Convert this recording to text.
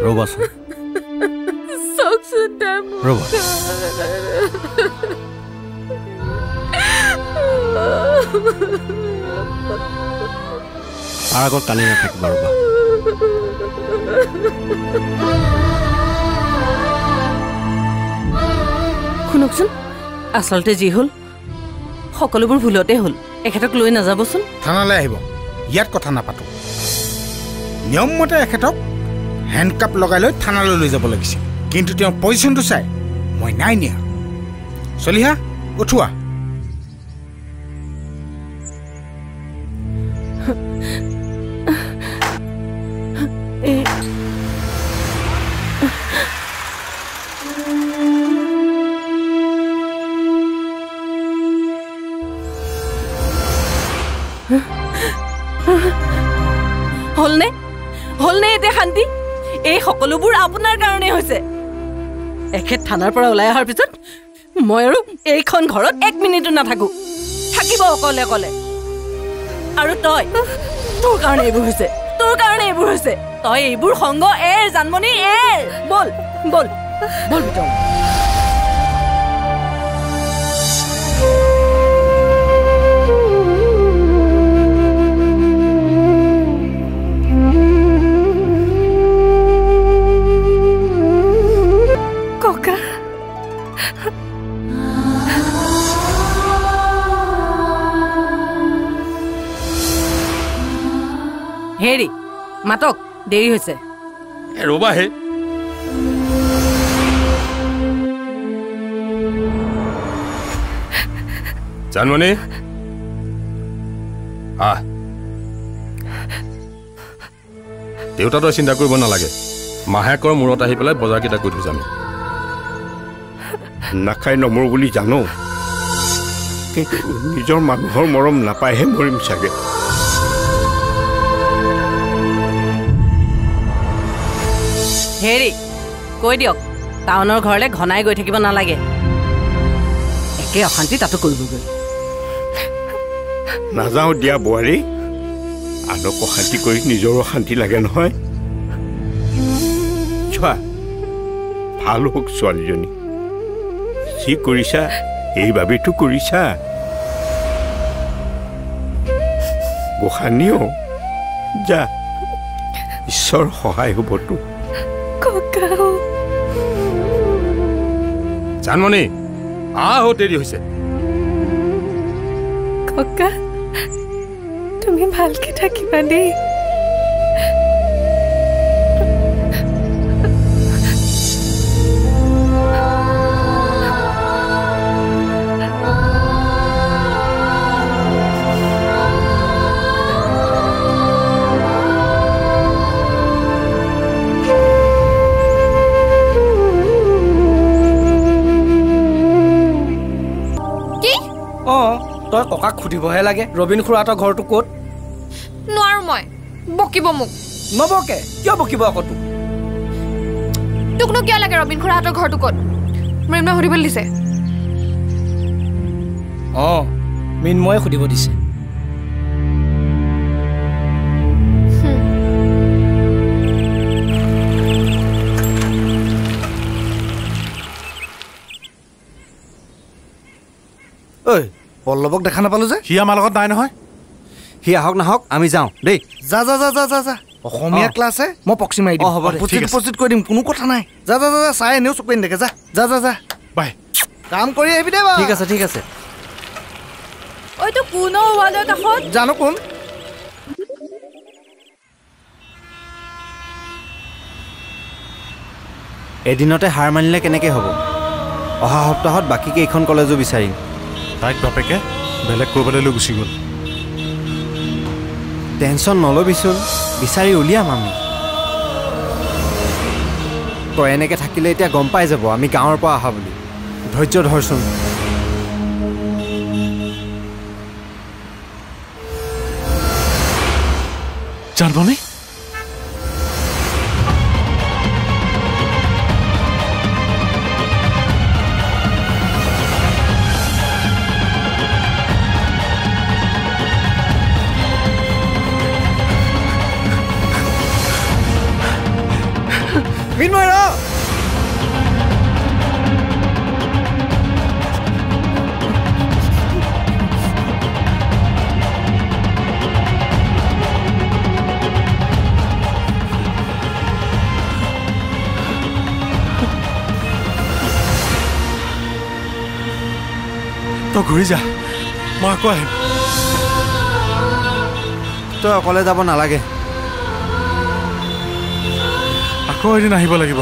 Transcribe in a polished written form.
ৰবাচোন ৰবা তাৰ আগত কালি নাথাকিবা ৰবা শুনকচোন আচলতে যি হ'ল সকলোবোৰ ভুলতে হ'ল এখেতক লৈ নাযাবচোন থানালৈ আহিব ইয়াত কথা নাপাতো নিয়ম মতে এখেতক হেণ্ডকাপ লগাই লৈ থানালৈ লৈ যাব লাগিছিল কিন্তু তেওঁ পজিশ্যনটো চাই মই নাই নিয়া চলিহা উঠোৱা হলনে এতিয়া শান্তি এই সকলোবোৰ আপোনাৰ কাৰণে হৈছে এখেত থানাৰ পৰা ওলাই অহাৰ পিছত মই আৰু এইখন ঘৰত 1 মিনিটো নাথাকো থাকিব অকলে অকলে আৰু তোৰ কাৰণে এইবোৰ হৈছে তই এইবোৰ সংগ এৰ জানমনি এৰ বল ভিতৰ হেৰি মাতক দেৰি হৈছে ৰবা হে জানমনি দেউতাটো চিন্তা কৰিব নালাগে মাহেকৰ মূৰত আহি পেলাই বজাৰকেইটা কৰি থৈ যাম নাখাই নমৰো বুলি জানো কিন্তু নিজৰ মানুহৰ মৰম নাপায়হে মৰিম চাগে হেৰি কৈ দিয়ক টাউনৰ ঘৰলৈ ঘনাই গৈ থাকিব নালাগে একে অশান্তি তাতো কৰিবগৈ নাযাওঁ দিয়া বোৱাৰী আনক অশান্তি কৰি নিজৰ অশান্তি লাগে নহয় চোৱা ভাল হওক ছোৱালীজনী যি কৰিছা এইবাবেতো কৰিছা গোসানীও যা ঈশ্বৰ সহায় হ'বতো জানমনি দেৰি হৈছে ককা তুমি ভালকে থাকিবা দেই তই ককাক খুদিবহে লাগে ৰবিন খুৰাহঁতৰ ঘৰটো ক'ত নোৱাৰো মই বকিব মোক নবকে কিয় বকিব আকৌ তোকনো কিয় লাগে ৰবিন খুৰাহঁতৰ ঘৰটো ক'ত মৃন্ময় সুধিবলৈ দিছে মৃন্ময়ে সুধিব দিছে ঐ পল্লৱক দেখা নাপালো যে সি আমাৰ লগত নাই নহয় সি আহক নাহক আমি যাওঁ দেই যা অসমীয়া ক্লাছে মই পক্সি মাৰি দিম হ'ব উপস্থিত কৰি দিম কোনো কথা নাই যা চাই এনেও চকু নেদেখে যা বাই কাম কৰি আহিবি দে ঠিক আছে ঐতো কোন ৱালৰ কাষত জানো কোন এদিনতে হাৰ মানিলে কেনেকে হ'ব অহা সপ্তাহত বাকী কেইখন কলেজো বিচাৰিম তাইক বাপেকে বেলেগ ক'ৰবালৈ লৈ গুচি গ'ল টেনশ্যন নল'বিচোন বিচাৰি উলিয়াম আমি তই এনেকৈ থাকিলে এতিয়া গম পাই যাব আমি গাঁৱৰ পৰা অহা বুলি ধৈৰ্য ধৰচোন জানমনি মিন্ময় ৰ তই ঘূৰি যা মই আকৌ আহিম তই অকলে যাব নালাগে আকৌ এদিন আহিব লাগিব